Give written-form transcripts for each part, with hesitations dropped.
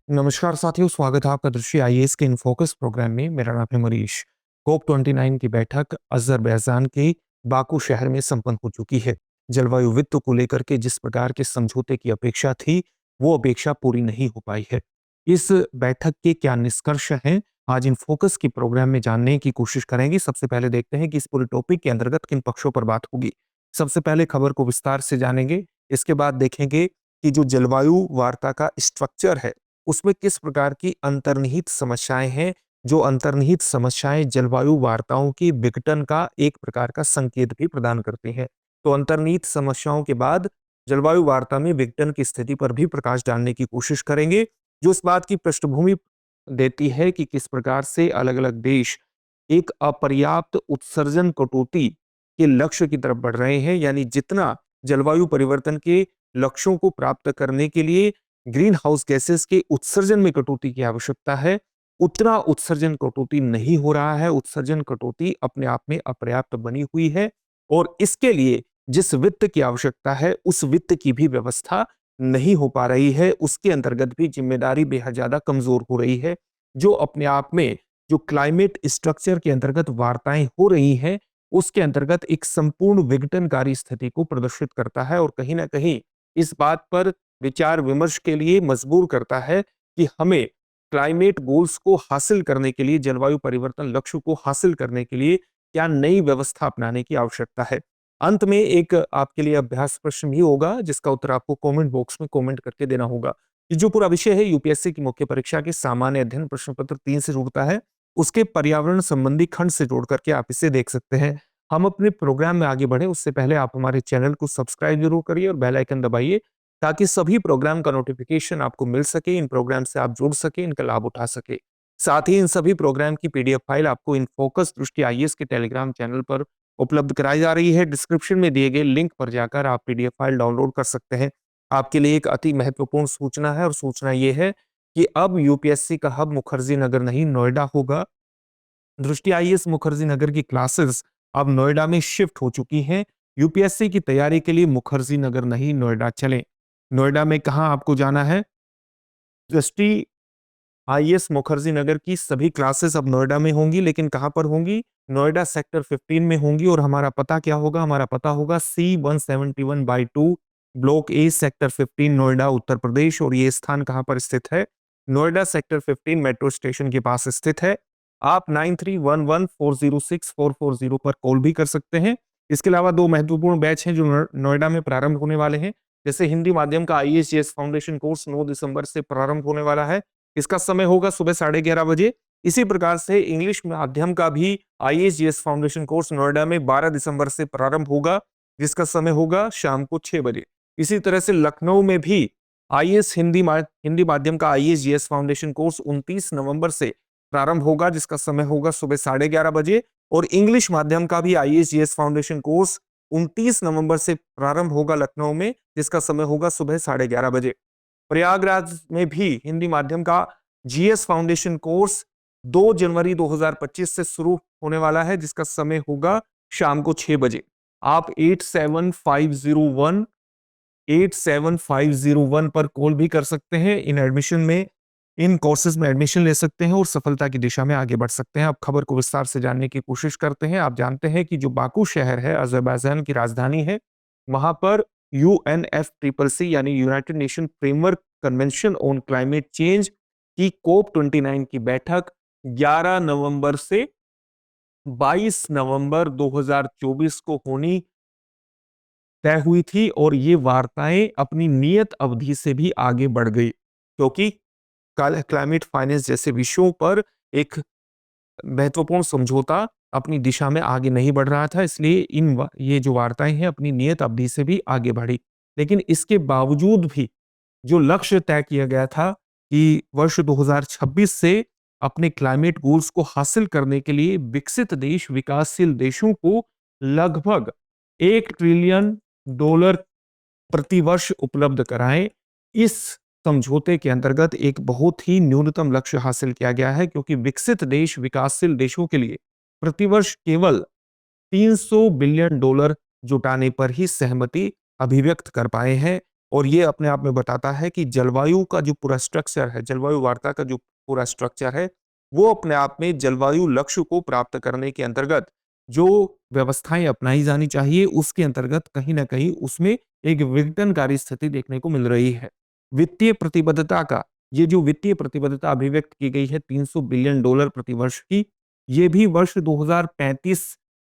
नमस्कार साथियों, स्वागत है आपका दृष्टि आईएएस के इन फोकस प्रोग्राम में। मेरा नाम है मरीश। कोप 29 की बैठक अज़रबैजान के बाकू शहर में संपन्न हो चुकी है। जलवायु वित्त को लेकर के जिस प्रकार के समझौते की अपेक्षा थी, वो अपेक्षा पूरी नहीं हो पाई है। इस बैठक के क्या निष्कर्ष हैं, आज इन फोकस की प्रोग्राम में जानने की कोशिश करेंगे। सबसे पहले देखते हैं कि इस पूरे टॉपिक के अंतर्गत किन पक्षों पर बात होगी। सबसे पहले खबर को विस्तार से जानेंगे, इसके बाद देखेंगे कि जो जलवायु वार्ता का स्ट्रक्चर है, उसमें किस प्रकार की अंतर्निहित समस्याएं हैं, जो अंतर्निहित समस्याएं जलवायु वार्ताओं की विघटन का एक प्रकार का संकेत भी प्रदान करती हैं। तो अंतर्निहित समस्याओं के बाद जलवायु वार्ता में विघटन की स्थिति पर भी प्रकाश डालने की कोशिश करेंगे, जो इस बात की पृष्ठभूमि देती है कि किस प्रकार से अलग अलग देश एक अपर्याप्त उत्सर्जन कटौती के लक्ष्य की तरफ बढ़ रहे हैं। यानी जितना जलवायु परिवर्तन के लक्ष्यों को प्राप्त करने के लिए ग्रीन हाउस गैसेस के उत्सर्जन में कटौती की आवश्यकता है, उतना उत्सर्जन कटौती नहीं हो रहा है। उत्सर्जन कटौती अपने आप में अपर्याप्त बनी हुई है और इसके लिए जिस वित्त की आवश्यकता है, उस वित्त की भी व्यवस्था नहीं हो पा रही है। उसके अंतर्गत भी जिम्मेदारी बेहद ज्यादा कमजोर हो रही है, जो अपने आप में जो क्लाइमेट स्ट्रक्चर के अंतर्गत वार्ताएं हो रही हैं, उसके अंतर्गत एक संपूर्ण विघटनकारी स्थिति को प्रदर्शित करता है और कहीं ना कहीं इस बात पर विचार विमर्श के लिए मजबूर करता है कि हमें क्लाइमेट गोल्स को हासिल करने के लिए, जलवायु परिवर्तन लक्ष्य को हासिल करने के लिए क्या नई व्यवस्था अपनाने की आवश्यकता है। अंत में एक आपके लिए अभ्यास प्रश्न भी होगा, जिसका उत्तर आपको कमेंट बॉक्स में कमेंट करके देना होगा। ये जो पूरा विषय है यूपीएससी की मुख्य परीक्षा के सामान्य अध्ययन प्रश्न पत्र 3 से जुड़ता है, उसके पर्यावरण संबंधी खंड से जोड़ करके आप इसे देख सकते हैं। हम अपने प्रोग्राम में आगे बढ़े उससे पहले आप हमारे चैनल को सब्सक्राइब जरूर करिए और बेल आइकन दबाइए, ताकि सभी प्रोग्राम का नोटिफिकेशन आपको मिल सके, इन प्रोग्राम से आप जुड़ सके, इनका लाभ उठा सके। साथ ही इन सभी प्रोग्राम की पीडीएफ फाइल आपको इन फोकस दृष्टि आईएएस के टेलीग्राम चैनल पर उपलब्ध कराई जा रही है। डिस्क्रिप्शन में दिए गए लिंक पर जाकर आप पीडीएफ फाइल डाउनलोड कर सकते हैं। आपके लिए एक अति महत्वपूर्ण सूचना है और सूचना ये है कि अब यूपीएससी का हब मुखर्जी नगर नहीं, नोएडा होगा। दृष्टि आईएएस मुखर्जी नगर की क्लासेस अब नोएडा में शिफ्ट हो चुकी हैं। यूपीएससी की तैयारी के लिए मुखर्जी नगर नहीं, नोएडा चलें। नोएडा में कहां आपको जाना है? दृष्टि आईएएस मुखर्जी नगर की सभी क्लासेस अब नोएडा में होंगी, लेकिन कहां पर होंगी? नोएडा सेक्टर 15 में होंगी। और हमारा पता क्या होगा? हमारा पता होगा C171/2 block A sector 15 Noida Uttar Pradesh. और ये स्थान कहां पर स्थित है? नोएडा सेक्टर 15 मेट्रो स्टेशन के पास स्थित है। आप 9311406440 पर कॉल भी कर सकते हैं। इसके अलावा दो महत्वपूर्ण बैच हैं जो नोएडा में प्रारंभ होने वाले हैं। जैसे हिंदी माध्यम का आईएएस फाउंडेशन कोर्स 9 दिसंबर से प्रारंभ होने वाला है, इसका समय होगा सुबह 11:30 बजे। इसी प्रकार से इंग्लिश माध्यम का भी आईएएस फाउंडेशन कोर्स नोएडा में 12 दिसंबर से प्रारंभ होगा, जिसका समय होगा शाम को 6 बजे। इसी तरह से लखनऊ में भी आईएएस हिंदी माध्यम का आईएएस फाउंडेशन कोर्स 29 नवंबर से प्रारंभ होगा, जिसका समय होगा सुबह 11:30 बजे। और इंग्लिश माध्यम का भी आईएएस फाउंडेशन कोर्स 29 नवंबर से प्रारंभ होगा लखनऊ में, जिसका समय होगा सुबह 11:30 बजे। प्रयागराज में भी हिंदी माध्यम का जीएस फाउंडेशन कोर्स 2 जनवरी 2025 से शुरू होने वाला है, जिसका समय होगा शाम को 6 बजे। आप 8750 पर कॉल भी कर सकते हैं। इन कोर्सेज में एडमिशन ले सकते हैं और सफलता की दिशा में आगे बढ़ सकते हैं। अब खबर को विस्तार से जानने की कोशिश करते हैं। आप जानते हैं कि जो बाकू शहर है, अजरबैजान की राजधानी है, वहां पर यूएनएफसीसीसी यानी United nation framework convention on climate change की कोप 29 की बैठक 11 नवंबर से 22 नवंबर 2024 को होनी तय हुई थी। और ये वार्ताएं अपनी नियत अवधि से भी आगे बढ़ गई, क्योंकि क्लाइमेट फाइनेंस जैसे विषयों पर एक महत्वपूर्ण समझौता अपनी दिशा में आगे नहीं बढ़ रहा था। इसलिए ये जो वार्ताएं हैं अपनी नियत अवधि से भी आगे बढ़ी। लेकिन इसके बावजूद भी जो लक्ष्य तय किया गया था कि वर्ष 2026 से अपने क्लाइमेट गोल्स को हासिल करने के लिए विकसित देश विकासशील देशों को लगभग $1 ट्रिलियन प्रति वर्ष उपलब्ध कराएं, इस समझौते के अंतर्गत एक बहुत ही न्यूनतम लक्ष्य हासिल किया गया है, क्योंकि विकसित देश विकासशील देशों के लिए प्रतिवर्ष केवल $300 बिलियन जुटाने पर ही सहमति अभिव्यक्त कर पाए हैं। और ये अपने आप में बताता है कि जलवायु का जो पूरा स्ट्रक्चर है, जलवायु वार्ता का जो पूरा स्ट्रक्चर है, वो अपने आप में जलवायु लक्ष्य को प्राप्त करने के अंतर्गत जो व्यवस्थाएं अपनाई जानी चाहिए, उसके अंतर्गत कहीं ना कहीं उसमें एक विघटनकारी स्थिति देखने को मिल रही है। वित्तीय प्रतिबद्धता का, ये जो वित्तीय प्रतिबद्धता अभिव्यक्त की गई है 300 बिलियन डॉलर प्रति वर्ष की, ये भी वर्ष 2035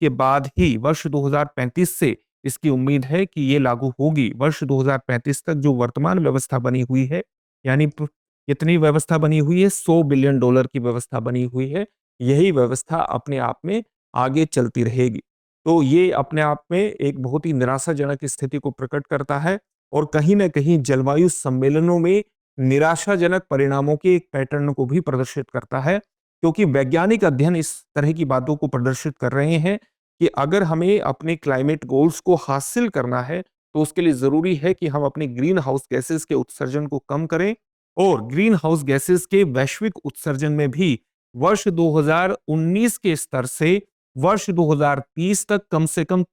के बाद ही, वर्ष 2035 से इसकी उम्मीद है कि ये लागू होगी। वर्ष 2035 तक जो वर्तमान व्यवस्था बनी हुई है, यानी कितनी व्यवस्था बनी हुई है, 100 बिलियन डॉलर की व्यवस्था बनी हुई है, यही व्यवस्था अपने आप में आगे चलती रहेगी। तो ये अपने आप में एक बहुत ही निराशाजनक स्थिति को प्रकट करता है और कहीं ना कहीं जलवायु सम्मेलनों में निराशाजनक परिणामों के एक पैटर्न को भी प्रदर्शित करता है, क्योंकि वैज्ञानिक अध्ययन इस तरह की बातों को प्रदर्शित कर रहे हैं कि अगर हमें अपने क्लाइमेट गोल्स को हासिल करना है, तो उसके लिए जरूरी है कि हम अपने ग्रीन हाउस गैसेस के उत्सर्जन को कम करें और ग्रीन हाउस गैसेस के वैश्विक उत्सर्जन में भी वर्ष 2019 के स्तर से वर्ष 2030 तक कम से कम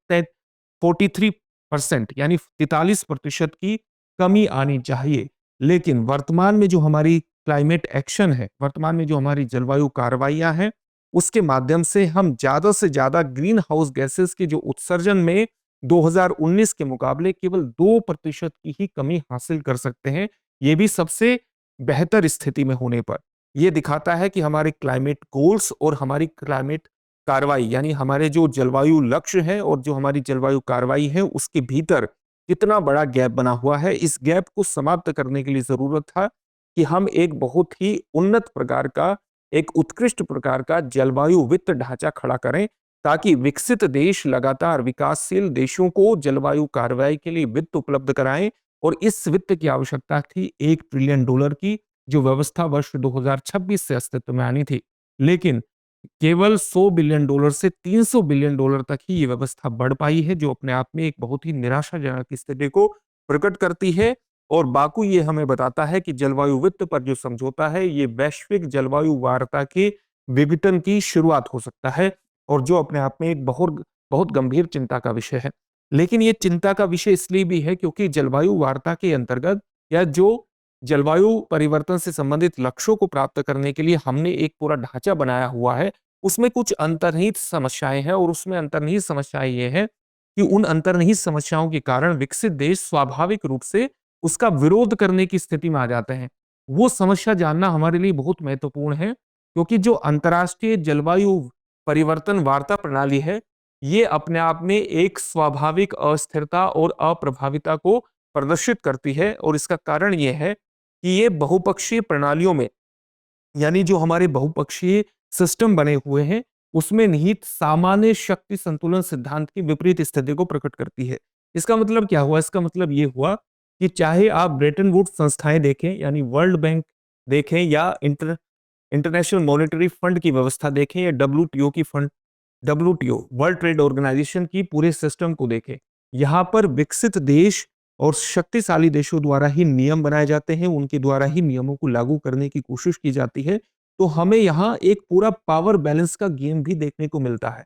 43% यानी 43% की कमी आनी चाहिए। लेकिन वर्तमान में जो हमारी क्लाइमेट एक्शन है, वर्तमान में जो हमारी जलवायु कार्रवाइयां हैं, उसके माध्यम से हम ज्यादा से ज्यादा ग्रीन हाउस गैसेस के जो उत्सर्जन में 2019 के मुकाबले केवल 2% की ही कमी हासिल कर सकते हैं। ये भी सबसे बेहतर स्थिति में होने पर। यह दिखाता है कि हमारे क्लाइमेट गोल्स और हमारी क्लाइमेट कार्रवाई, यानी हमारे जो जलवायु लक्ष्य है और जो हमारी जलवायु कार्रवाई है, उसके भीतर कितना बड़ा गैप बना हुआ है। इस गैप को समाप्त करने के लिए जरूरत था कि हम एक बहुत ही उन्नत प्रकार का, एक उत्कृष्ट प्रकार का जलवायु वित्त ढांचा खड़ा करें, ताकि विकसित देश लगातार विकासशील देशों को जलवायु कार्रवाई के लिए वित्त उपलब्ध कराएं। और इस वित्त की आवश्यकता थी 1 ट्रिलियन डॉलर की, जो व्यवस्था वर्ष 2026 से अस्तित्व में आनी थी। लेकिन केवल 100 बिलियन डॉलर से 300 बिलियन डॉलर तक ही ये व्यवस्था बढ़ पाई है, जो अपने आप में एक बहुत ही निराशाजनक स्थिति को प्रकट करती है। और बाकू ये हमें बताता है कि जलवायु वित्त पर जो समझौता है, ये वैश्विक जलवायु वार्ता के विघटन की शुरुआत हो सकता है, और जो अपने आप में एक बहुत बहुत गंभीर चिंता का विषय है। लेकिन ये चिंता का विषय इसलिए भी है क्योंकि जलवायु वार्ता के अंतर्गत, या जो जलवायु परिवर्तन से संबंधित लक्ष्यों को प्राप्त करने के लिए हमने एक पूरा ढांचा बनाया हुआ है, उसमें कुछ अंतर्निहित समस्याएं हैं। और उसमें अंतर्निहित समस्याएं ये है कि उन अंतर्निहित समस्याओं के कारण विकसित देश स्वाभाविक रूप से उसका विरोध करने की स्थिति में आ जाते हैं। वो समस्या जानना हमारे लिए बहुत महत्वपूर्ण है, क्योंकि जो अंतर्राष्ट्रीय जलवायु परिवर्तन वार्ता प्रणाली है, ये अपने आप में एक स्वाभाविक अस्थिरता और अप्रभाविता को प्रदर्शित करती है। और इसका कारण यह है कि ये बहुपक्षीय प्रणालियों में, यानी जो हमारे बहुपक्षीय सिस्टम बने हुए हैं, उसमें निहित सामान्य शक्ति संतुलन सिद्धांत की विपरीत स्थिति को प्रकट करती है। इसका मतलब क्या हुआ? इसका मतलब ये हुआ कि चाहे आप ब्रेटन वुड्स संस्थाएं देखें, यानी वर्ल्ड बैंक देखें, या इंटरनेशनल मॉनेटरी फंड की व्यवस्था देखें, या डब्ल्यूटीओ की fund, WTO world trade organisation की पूरे सिस्टम को देखें, यहाँ पर विकसित देश और शक्तिशाली देशों द्वारा ही नियम बनाए जाते हैं, उनके द्वारा ही नियमों को लागू करने की कोशिश की जाती है। तो हमें यहाँ एक पूरा पावर बैलेंस का गेम भी देखने को मिलता है।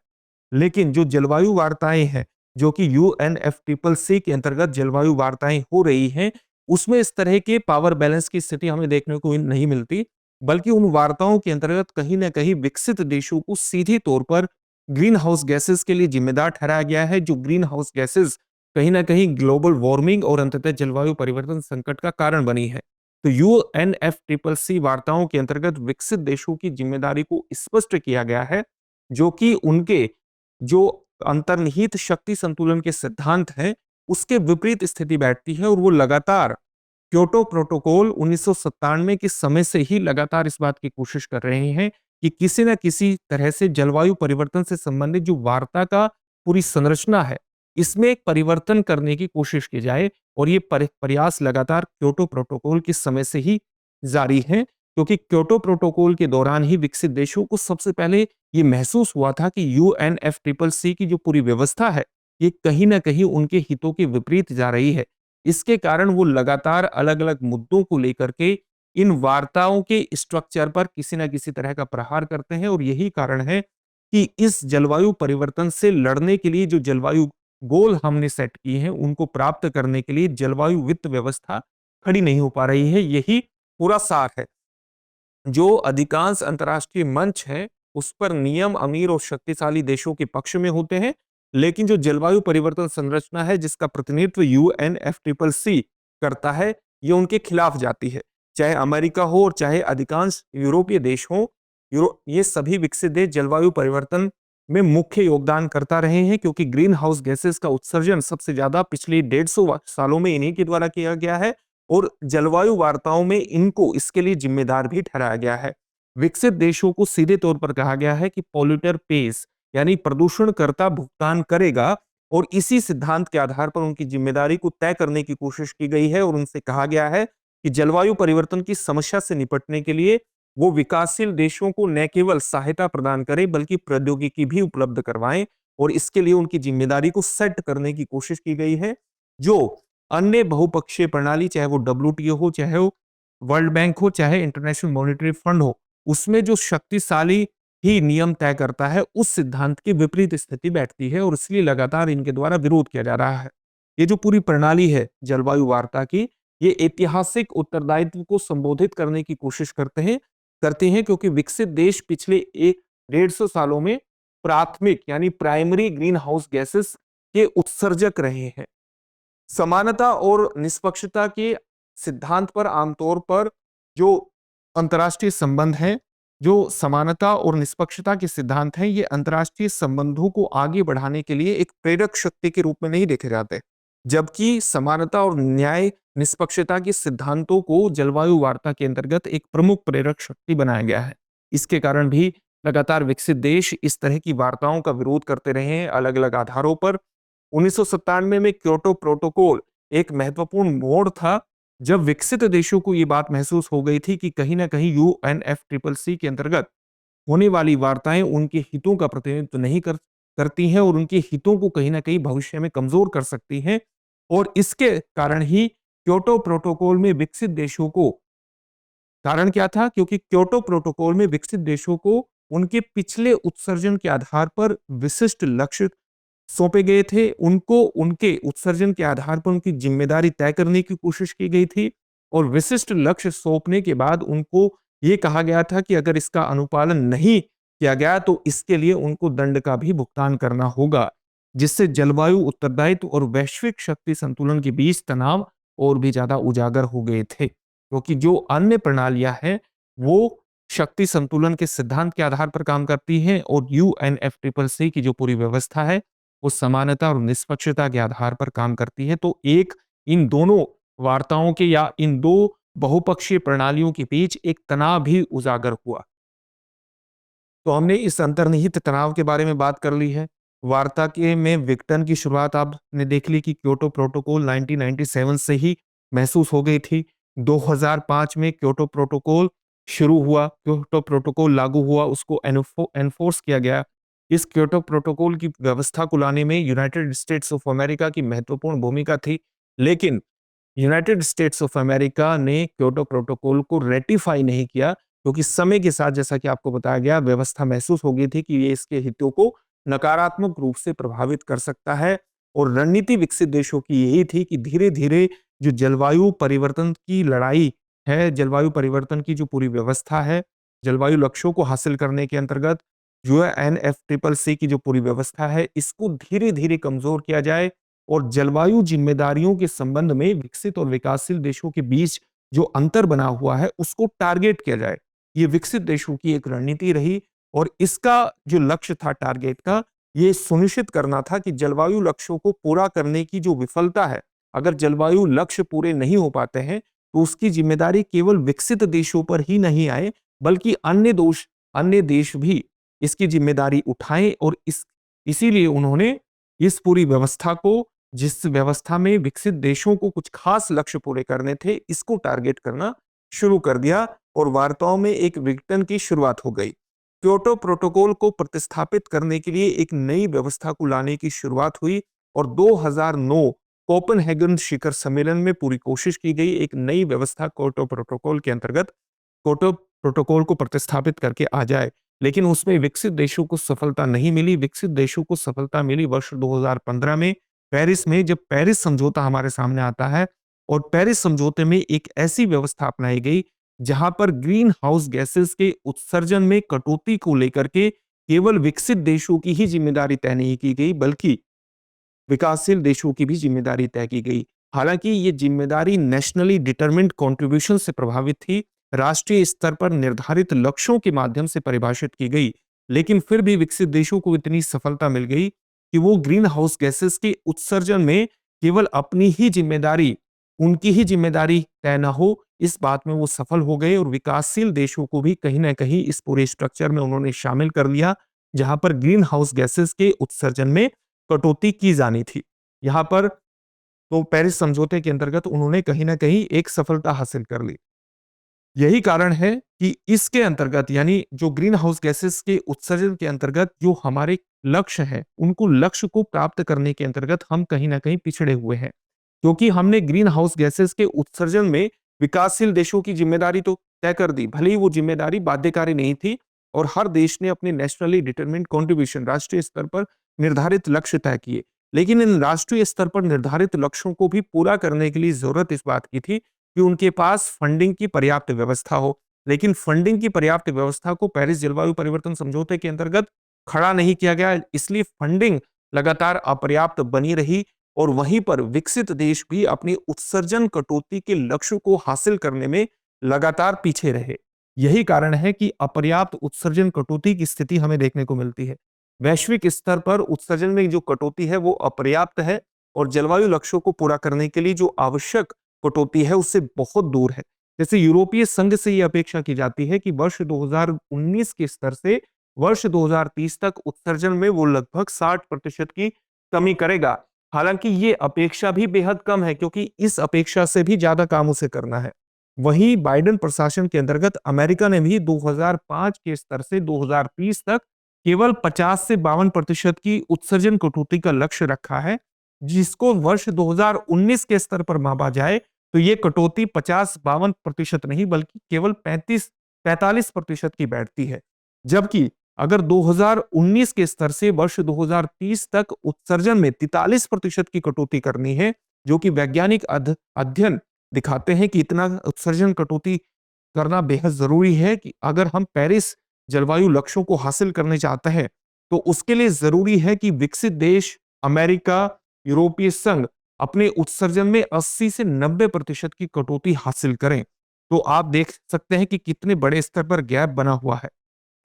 लेकिन जो जलवायु वार्ताएं हैं, जो कि UNFCCC के अंतर्गत जलवायु वार्ताएं हो रही हैं, उसमें इस तरह के पावर बैलेंस की स्थिति हमें देखने को नहीं मिलती, बल्कि उन वार्ताओं के अंतर्गत कहीं ना कहीं विकसित देशों को सीधे तौर पर ग्रीन हाउस गैसेस के लिए जिम्मेदार ठहराया गया है, जो ग्रीन हाउस गैसेस कहीं ना कहीं ग्लोबल वार्मिंग और अंततः जलवायु परिवर्तन संकट का कारण बनी है। तो UNFCCC वार्ताओं के अंतर्गत विकसित देशों की जिम्मेदारी को स्पष्ट किया गया है, जो कि उनके जो अंतर्निहित शक्ति संतुलन के सिद्धांत हैं, उसके विपरीत स्थिति बैठती है। और वो लगातार क्योटो प्रोटोकॉल 1997 के समय से ही लगातार इस बात की कोशिश कर रहे हैं कि किसी न किसी तरह से जलवायु परिवर्तन से संबंधित जो वार्ता का पूरी संरचना है, इसमें एक परिवर्तन करने की कोशिश की जाए। और ये प्रयास लगातार क्योटो प्रोटोकॉल के समय से ही जारी है, क्योंकि क्योटो प्रोटोकॉल के दौरान ही विकसित देशों को सबसे पहले ये महसूस हुआ था कि UNFCCC की जो पूरी व्यवस्था है, ये कहीं ना कहीं उनके हितों के विपरीत जा रही है। इसके कारण वो लगातार अलग अलग मुद्दों को लेकर के इन वार्ताओं के स्ट्रक्चर पर किसी न किसी तरह का प्रहार करते हैं। और यही कारण है कि इस जलवायु परिवर्तन से लड़ने के लिए जो जलवायु गोल हमने सेट किए हैं उनको प्राप्त करने के लिए जलवायु वित्त व्यवस्था खड़ी नहीं हो पा रही है। यही पूरा सार है। जो अधिकांश अंतर्राष्ट्रीय मंच है उस पर नियम अमीर और शक्तिशाली देशों के पक्ष में होते हैं, लेकिन जो जलवायु परिवर्तन संरचना है जिसका प्रतिनिधित्व यूएनएफसीसीसी करता है, ये उनके खिलाफ जाती है। चाहे अमेरिका हो और चाहे अधिकांश यूरोपीय देश हो, ये सभी विकसित देश जलवायु परिवर्तन में मुख्य योगदान करता रहे हैं, क्योंकि ग्रीन हाउस गैसेस का उत्सर्जन सबसे ज्यादा पिछले 150 सालों में इन्हीं के द्वारा किया गया है और जलवायु वार्ताओं में इनको इसके लिए जिम्मेदार भी ठहराया गया है। विकसित देशों को सीधे तौर पर कहा गया है कि पॉल्यूटर पेज, यानी प्रदूषणकर्ता भुगतान करेगा, और इसी सिद्धांत के आधार पर उनकी जिम्मेदारी को तय करने की कोशिश की गई है और उनसे कहा गया है कि जलवायु परिवर्तन की समस्या से निपटने के लिए वो विकासशील देशों को न केवल सहायता प्रदान करें बल्कि प्रौद्योगिकी भी उपलब्ध करवाएं, और इसके लिए उनकी जिम्मेदारी को सेट करने की कोशिश की गई है। जो अन्य बहुपक्षीय प्रणाली, चाहे वो डब्ल्यूटीओ हो, चाहे वो वर्ल्ड बैंक हो, चाहे इंटरनेशनल मॉनेटरी फंड हो, उसमें जो शक्तिशाली ही नियम तय करता है, उस सिद्धांत की विपरीत स्थिति बैठती है और इसलिए लगातार इनके द्वारा विरोध किया जा रहा है। ये जो पूरी प्रणाली है जलवायु वार्ता की, ये ऐतिहासिक उत्तरदायित्व को संबोधित करने की कोशिश करते हैं, क्योंकि विकसित देश पिछले 150 सालों में प्राथमिक यानी प्राइमरी ग्रीन हाउस गैसेस के उत्सर्जक रहे हैं। समानता और निष्पक्षता के सिद्धांत पर आमतौर पर जो अंतर्राष्ट्रीय संबंध है, जो समानता और निष्पक्षता के सिद्धांत हैं, ये अंतर्राष्ट्रीय संबंधों को आगे बढ़ाने के लिए एक प्रेरक शक्ति के रूप में नहीं देखे जाते, जबकि समानता और न्याय निष्पक्षता के सिद्धांतों को जलवायु वार्ता के अंतर्गत एक प्रमुख प्रेरक शक्ति बनाया गया है। इसके कारण भी लगातार विकसित देश इस तरह की वार्ताओं का विरोध करते रहे हैं अलग अलग आधारों पर। 1997 में क्योटो प्रोटोकॉल एक महत्वपूर्ण मोड़ था, जब विकसित देशों को यह बात महसूस हो गई थी कि कहीं ना कहीं यूएनएफसीसीसी के अंतर्गत होने वाली वार्ताएं उनके हितों का प्रतिनिधित्व नहीं करती हैं और उनके हितों को कहीं ना कहीं भविष्य में कमजोर कर सकती हैं। और इसके कारण ही क्योटो प्रोटोकॉल में विकसित देशों को, कारण क्या था, क्योंकि क्योटो प्रोटोकॉल में विकसित देशों को उनके पिछले उत्सर्जन के आधार पर विशिष्ट लक्ष्य सौंपे गए थे। उनको उनके उत्सर्जन के आधार पर उनकी जिम्मेदारी तय करने की कोशिश की गई थी और विशिष्ट लक्ष्य सौंपने के बाद उनको ये कहा गया था कि अगर इसका अनुपालन नहीं किया गया तो इसके लिए उनको दंड का भी भुगतान करना होगा, जिससे जलवायु उत्तरदायित्व और वैश्विक शक्ति संतुलन के बीच तनाव और भी ज्यादा उजागर हो गए थे, क्योंकि जो अन्य प्रणालियां हैं वो शक्ति संतुलन के सिद्धांत के आधार पर काम करती हैं और यूएनएफसीसीसी की जो पूरी व्यवस्था है वो समानता और निष्पक्षता के आधार पर काम करती है। तो एक इन दोनों वार्ताओं के या इन दो बहुपक्षीय प्रणालियों के बीच एक तनाव भी उजागर हुआ। तो हमने इस अंतर्निहित तनाव के बारे में बात कर ली है। वार्ता के में विघटन की शुरुआत आपने देख ली कि क्योटो प्रोटोकॉल 1997 से ही महसूस हो गई थी। 2005 में क्योटो प्रोटोकॉल शुरू हुआ, क्योटो प्रोटोकॉल लागू हुआ, उसको एनफोर्स किया गया। इस क्योटो प्रोटोकॉल की व्यवस्था को लाने में यूनाइटेड स्टेट्स ऑफ अमेरिका की महत्वपूर्ण भूमिका थी, लेकिन यूनाइटेड स्टेट्स ऑफ अमेरिका ने क्योटो प्रोटोकॉल को रेटिफाई नहीं किया, क्योंकि समय के साथ जैसा कि आपको बताया गया व्यवस्था महसूस हो गई थी कि ये इसके हितों को नकारात्मक रूप से प्रभावित कर सकता है। और रणनीति विकसित देशों की यही थी कि धीरे धीरे जो जलवायु परिवर्तन की लड़ाई है, जलवायु परिवर्तन की जो पूरी व्यवस्था है, जलवायु लक्ष्यों को हासिल करने के अंतर्गत यूएनएफसीसीसी की जो पूरी व्यवस्था है, इसको धीरे धीरे कमजोर किया जाए और जलवायु जिम्मेदारियों के संबंध में विकसित और विकासशील देशों के बीच जो अंतर बना हुआ है उसको टारगेट किया जाए। ये विकसित देशों की एक रणनीति रही और इसका जो लक्ष्य था टारगेट का, ये सुनिश्चित करना था कि जलवायु लक्ष्यों को पूरा करने की जो विफलता है, अगर जलवायु लक्ष्य पूरे नहीं हो पाते हैं तो उसकी जिम्मेदारी केवल विकसित देशों पर ही नहीं आए, बल्कि अन्य देश भी इसकी जिम्मेदारी उठाएं। और इसीलिए उन्होंने इस पूरी व्यवस्था को, जिस व्यवस्था में विकसित देशों को कुछ खास लक्ष्य पूरे करने थे, इसको टारगेट करना शुरू कर दिया और वार्ताओं में एक विघटन की शुरुआत हो गई। क्योटो प्रोटोकॉल को प्रतिस्थापित करने के लिए एक नई व्यवस्था को लाने की शुरुआत हुई और 2009 कोपेनहेगन शिखर सम्मेलन में पूरी कोशिश की गई एक नई व्यवस्था क्योटो प्रोटोकॉल के अंतर्गत क्योटो प्रोटोकॉल को प्रतिस्थापित करके आ जाए, लेकिन उसमें विकसित देशों को सफलता नहीं मिली। विकसित देशों को सफलता मिली वर्ष 2015 में, पेरिस में जब पेरिस समझौता हमारे सामने आता है और पेरिस समझौते में एक ऐसी व्यवस्था अपनाई गई जहां पर ग्रीन हाउस गैसेस के उत्सर्जन में कटौती को लेकर के केवल विकसित देशों की ही जिम्मेदारी तय नहीं की गई, बल्कि विकासशील देशों की भी जिम्मेदारी तय की गई। हालांकि ये जिम्मेदारी नेशनली डिटरमिन्ड कंट्रीब्यूशन से प्रभावित थी, राष्ट्रीय स्तर पर निर्धारित लक्ष्यों के माध्यम से परिभाषित की गई, लेकिन फिर भी विकसित देशों को इतनी सफलता मिल गई कि वो ग्रीन हाउस गैसेस के उत्सर्जन में केवल अपनी ही जिम्मेदारी, उनकी ही जिम्मेदारी तय न हो, इस बात में वो सफल हो गए और विकासशील देशों को भी कहीं ना कहीं इस पूरे स्ट्रक्चर में उन्होंने शामिल कर लिया, जहां पर ग्रीन हाउस गैसेस के उत्सर्जन में कटौती की जानी थी। यहाँ पर तो पेरिस समझौते के अंतर्गत उन्होंने कहीं न कहीं एक सफलता हासिल कर ली। यही कारण है कि इसके अंतर्गत यानी जो ग्रीन हाउस गैसेस के उत्सर्जन के अंतर्गत जो हमारे लक्ष्य हैं, उनको लक्ष्य को प्राप्त करने के अंतर्गत हम कहीं न कहीं पिछड़े हुए हैं। क्योंकि हमने ग्रीन हाउस गैसेस के उत्सर्जन में विकासशील देशों की जिम्मेदारी तो तय कर दी, भले ही वो जिम्मेदारी बाध्यकारी नहीं थी और हर देश ने अपने नेशनली डिटरमिन्ड कंट्रीब्यूशन राष्ट्रीय स्तर पर निर्धारित लक्ष्य तय किए। लेकिन इन राष्ट्रीय स्तर पर निर्धारित लक्ष्यों को भी पूरा करने के लिए जरूरत इस बात की थी कि उनके पास फंडिंग की पर्याप्त व्यवस्था हो। लेकिन फंडिंग की पर्याप्त व्यवस्था को पेरिस जलवायु परिवर्तन समझौते के अंतर्गत खड़ा नहीं किया गया, इसलिए फंडिंग लगातार अपर्याप्त बनी रही और वहीं पर विकसित देश भी अपनी उत्सर्जन कटौती के लक्ष्य को हासिल करने में लगातार पीछे रहे। यही कारण है कि अपर्याप्त उत्सर्जन कटौती की स्थिति हमें देखने को मिलती है। वैश्विक स्तर पर उत्सर्जन में जो कटौती है वो अपर्याप्त है और जलवायु लक्ष्यों को पूरा करने के लिए जो आवश्यक कटौती है उससे बहुत दूर है। जैसे यूरोपीय संघ से यह अपेक्षा की जाती है कि वर्ष 2019 के स्तर से वर्ष 2030 तक उत्सर्जन में वो लगभग 60% की कमी करेगा। हालांकि ये अपेक्षा भी बेहद कम है, क्योंकि इस अपेक्षा से भी ज्यादा काम उसे करना है। वहीं बाइडेन प्रशासन के अंतर्गत अमेरिका ने भी 2005 के स्तर से 2030 तक केवल 50 से 52% की उत्सर्जन कटौती का लक्ष्य रखा है, जिसको वर्ष 2019 के स्तर पर मापा जाए तो ये कटौती 50-52% नहीं बल्कि केवल 45% की बैठती है। जबकि अगर 2019 के स्तर से वर्ष 2030 तक उत्सर्जन में 43% की कटौती करनी है, जो कि वैज्ञानिक अध्ययन दिखाते हैं कि इतना उत्सर्जन कटौती करना बेहद जरूरी है कि अगर हम पेरिस जलवायु लक्ष्यों को हासिल करने चाहते हैं तो उसके लिए जरूरी है कि विकसित देश, अमेरिका, यूरोपीय संघ अपने उत्सर्जन में 80 से 90% की कटौती हासिल करें। तो आप देख सकते हैं कि कितने बड़े स्तर पर गैप बना हुआ है।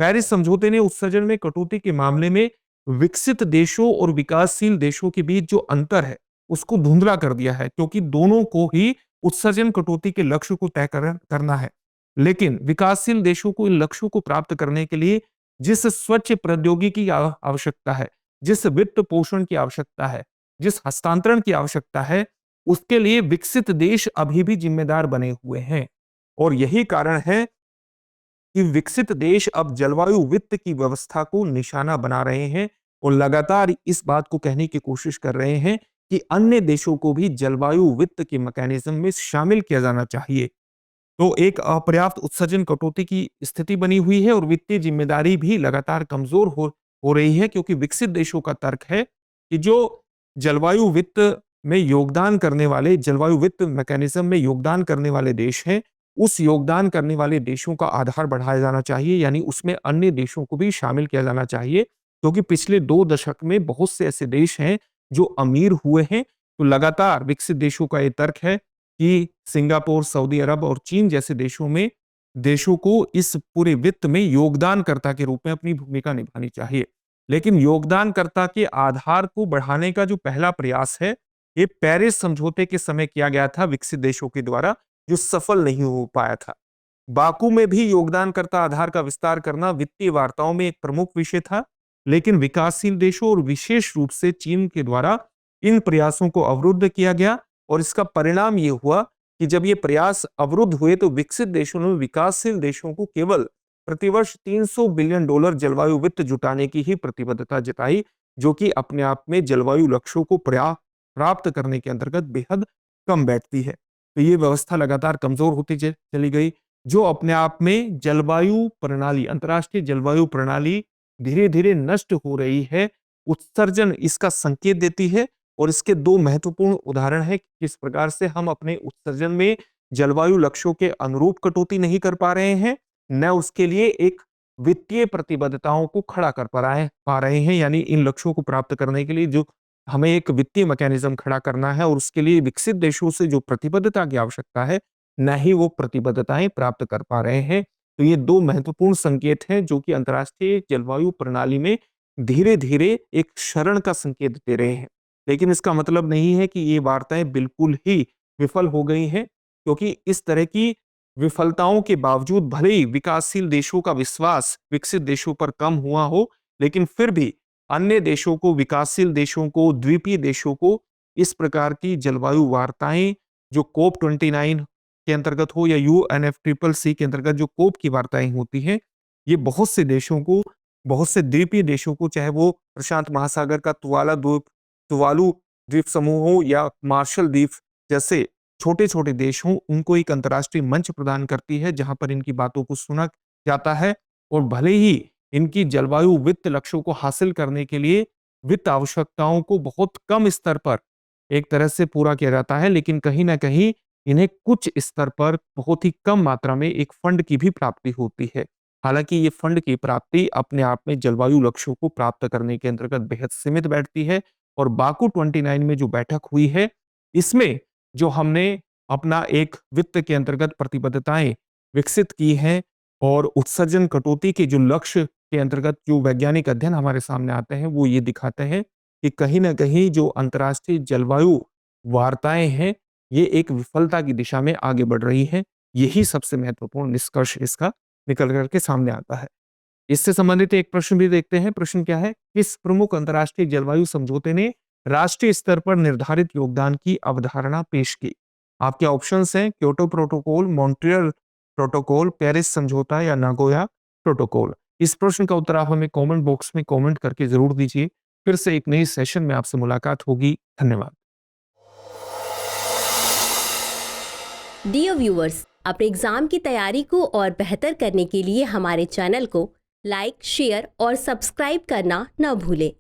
पेरिस समझौते ने उत्सर्जन में कटौती के मामले में विकसित देशों और विकासशील देशों के बीच जो अंतर है उसको धुंधला कर दिया है, क्योंकि दोनों को ही उत्सर्जन कटौती के लक्ष्य को तय करना है। लेकिन विकासशील देशों को इन लक्ष्यों को प्राप्त करने के लिए जिस स्वच्छ प्रौद्योगिकी की आवश्यकता है, जिस वित्त पोषण की आवश्यकता है, जिस हस्तांतरण की आवश्यकता है, उसके लिए विकसित देश अभी भी जिम्मेदार बने हुए हैं। और यही कारण है कि विकसित देश अब जलवायु वित्त की व्यवस्था को निशाना बना रहे हैं और लगातार इस बात को कहने की कोशिश कर रहे हैं कि अन्य देशों को भी जलवायु वित्त के मैकेनिज्म में शामिल किया जाना चाहिए। तो एक अपर्याप्त उत्सर्जन कटौती की स्थिति बनी हुई है और वित्तीय जिम्मेदारी भी लगातार कमजोर हो रही है, क्योंकि विकसित देशों का तर्क है कि जो जलवायु वित्त में योगदान करने वाले, जलवायु वित्त मैकेनिज्म में योगदान करने वाले देश हैं, उस योगदान करने वाले देशों का आधार बढ़ाया जाना चाहिए, यानी उसमें अन्य देशों को भी शामिल किया जाना चाहिए। क्योंकि पिछले 2 दशक में बहुत से ऐसे देश हैं जो अमीर हुए हैं। तो लगातार विकसित देशों का ये तर्क है कि सिंगापुर, सऊदी अरब और चीन जैसे देशों को इस पूरे वित्त में योगदानकर्ता के रूप में अपनी भूमिका निभानी चाहिए। लेकिन योगदानकर्ता के आधार को बढ़ाने का जो पहला प्रयास है, ये पेरिस समझौते के समय किया गया था विकसित देशों के द्वारा, जो सफल नहीं हो पाया था। बाकू में भी योगदानकर्ता आधार का विस्तार करना वित्तीय वार्ताओं में एक प्रमुख विषय था, लेकिन विकासशील देशों और विशेष रूप से चीन के द्वारा इन प्रयासों को अवरुद्ध किया गया और इसका परिणाम ये हुआ कि जब ये प्रयास अवरुद्ध हुए तो विकसित देशों ने विकासशील देशों को केवल प्रतिवर्ष $300 बिलियन जलवायु वित्त जुटाने की ही प्रतिबद्धता जताई, जो कि अपने आप में जलवायु लक्ष्यों को प्राप्त करने के अंतर्गत बेहद कम बैठती है। तो ये व्यवस्था लगातार कमजोर होती चली गई, जो अपने आप में जलवायु प्रणाली, अंतर्राष्ट्रीय जलवायु प्रणाली धीरे धीरे नष्ट हो रही है। उत्सर्जन इसका संकेत देती है और इसके दो महत्वपूर्ण उदाहरण है कि किस प्रकार से हम अपने उत्सर्जन में जलवायु लक्ष्यों के अनुरूप कटौती नहीं कर पा रहे हैं, न उसके लिए एक वित्तीय प्रतिबद्धताओं को खड़ा कर पा रहे हैं। यानी इन लक्ष्यों को प्राप्त करने के लिए जो हमें एक वित्तीय मैकेनिज्म खड़ा करना है और उसके लिए विकसित देशों से जो प्रतिबद्धता की आवश्यकता है, न ही वो प्रतिबद्धताएं प्राप्त कर पा रहे हैं। तो ये दो महत्वपूर्ण संकेत हैं जो कि अंतर्राष्ट्रीय जलवायु प्रणाली में धीरे धीरे एक क्षरण का संकेत दे रहे हैं। लेकिन इसका मतलब नहीं है कि ये वार्ताएं बिल्कुल ही विफल हो गई हैं, क्योंकि इस तरह की विफलताओं के बावजूद भले ही विकासशील देशों का विश्वास विकसित देशों पर कम हुआ हो, लेकिन फिर भी अन्य देशों को, विकासशील देशों को, द्वीपीय देशों को इस प्रकार की जलवायु वार्ताएं जो कोप 29 के अंतर्गत हो या UNFCCC के अंतर्गत जो कोप की वार्ताएं होती हैं, ये बहुत से देशों को, बहुत से द्वीपीय देशों को, चाहे वो प्रशांत महासागर का तुवालू द्वीप समूह हो या मार्शल द्वीप जैसे छोटे-छोटे देश हों, उनको एक अंतर्राष्ट्रीय मंच प्रदान करती है जहां पर इनकी बातों को सुना जाता है। और भले ही इनकी जलवायु वित्त लक्ष्यों को हासिल करने के लिए वित्त आवश्यकताओं को बहुत कम स्तर पर एक तरह से पूरा किया जाता है, लेकिन कहीं ना कहीं इन्हें कुछ स्तर पर बहुत ही कम मात्रा में एक फंड की भी प्राप्ति होती है। हालांकि ये फंड की प्राप्ति अपने आप में जलवायु लक्ष्यों को प्राप्त करने के अंतर्गत बेहद सीमित बैठती है। और बाकू 29 में जो बैठक हुई है, इसमें जो हमने अपना एक वित्त के अंतर्गत प्रतिबद्धताएं विकसित की हैं और उत्सर्जन कटौती के जो लक्ष्य के अंतर्गत जो वैज्ञानिक अध्ययन हमारे सामने आते हैं, वो ये दिखाते हैं कि कहीं ना कहीं जो अंतर्राष्ट्रीय जलवायु वार्ताएं हैं, ये एक विफलता की दिशा में आगे बढ़ रही हैं। यही सबसे महत्वपूर्ण निष्कर्ष इसका निकल करके सामने आता है। इससे संबंधित एक प्रश्न भी देखते हैं। प्रश्न क्या है? किस प्रमुख अंतर्राष्ट्रीय जलवायु समझौते ने राष्ट्रीय स्तर पर निर्धारित योगदान की अवधारणा पेश की? आपके ऑप्शंस हैं Kyoto protocol, Montreal protocol, Paris समझौता या नागोया प्रोटोकॉल। इस प्रश्न का उत्तर आप हमें कमेंट बॉक्स में कमेंट करके जरूर दीजिए। फिर से एक नई सेशन में आपसे मुलाकात होगी। धन्यवाद। डियर व्यूअर्स, अपने एग्जाम की तैयारी को और बेहतर करने के लिए हमारे चैनल को लाइक, शेयर और सब्सक्राइब करना न भूलें।